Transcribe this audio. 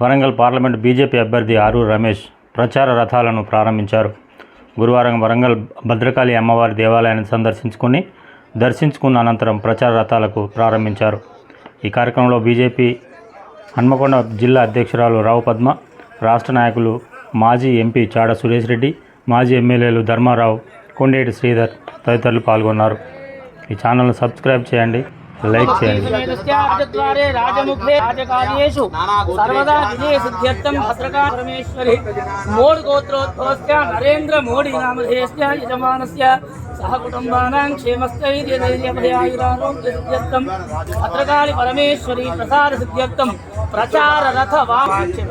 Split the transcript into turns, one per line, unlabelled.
Warangal parliament BJP అభ్యర్థి ఆరూరు రమేష్ ప్రచార రథాలను ప్రారంభించారు. గురువారం వరంగల్ భద్రకాళి అమ్మవారి దేవాలయాన్ని దర్శించుకున్న అనంతరం ప్రచార రథాలకు ప్రారంభించారు. ఈ కార్యక్రమంలో బీజేపీ హన్మకొండ జిల్లా అధ్యక్షురాలు రావు పద్మ, రాష్ట్ర నాయకులు మాజీ ఎంపీ చాడ సురేష్ రెడ్డి, మాజీ ఎమ్మెల్యేలు ధర్మారావు, కొండేటి శ్రీధర్ తదితరులు పాల్గొన్నారు. ఈ ఛానల్ను సబ్స్క్రైబ్ చేయండి, లైక్ చేయండి.
నరేంద్ర మోడీ నామధేయస్య యజమానస్య సహ కుటుంబానాం క్షేమస్థైర్యభయాయురారోగ్యసిద్ధ్యర్థం భద్రకాళి పరమేశ్వరి ప్రసాద సిద్ధ్యర్థం ప్రచార రథ వామాచ్య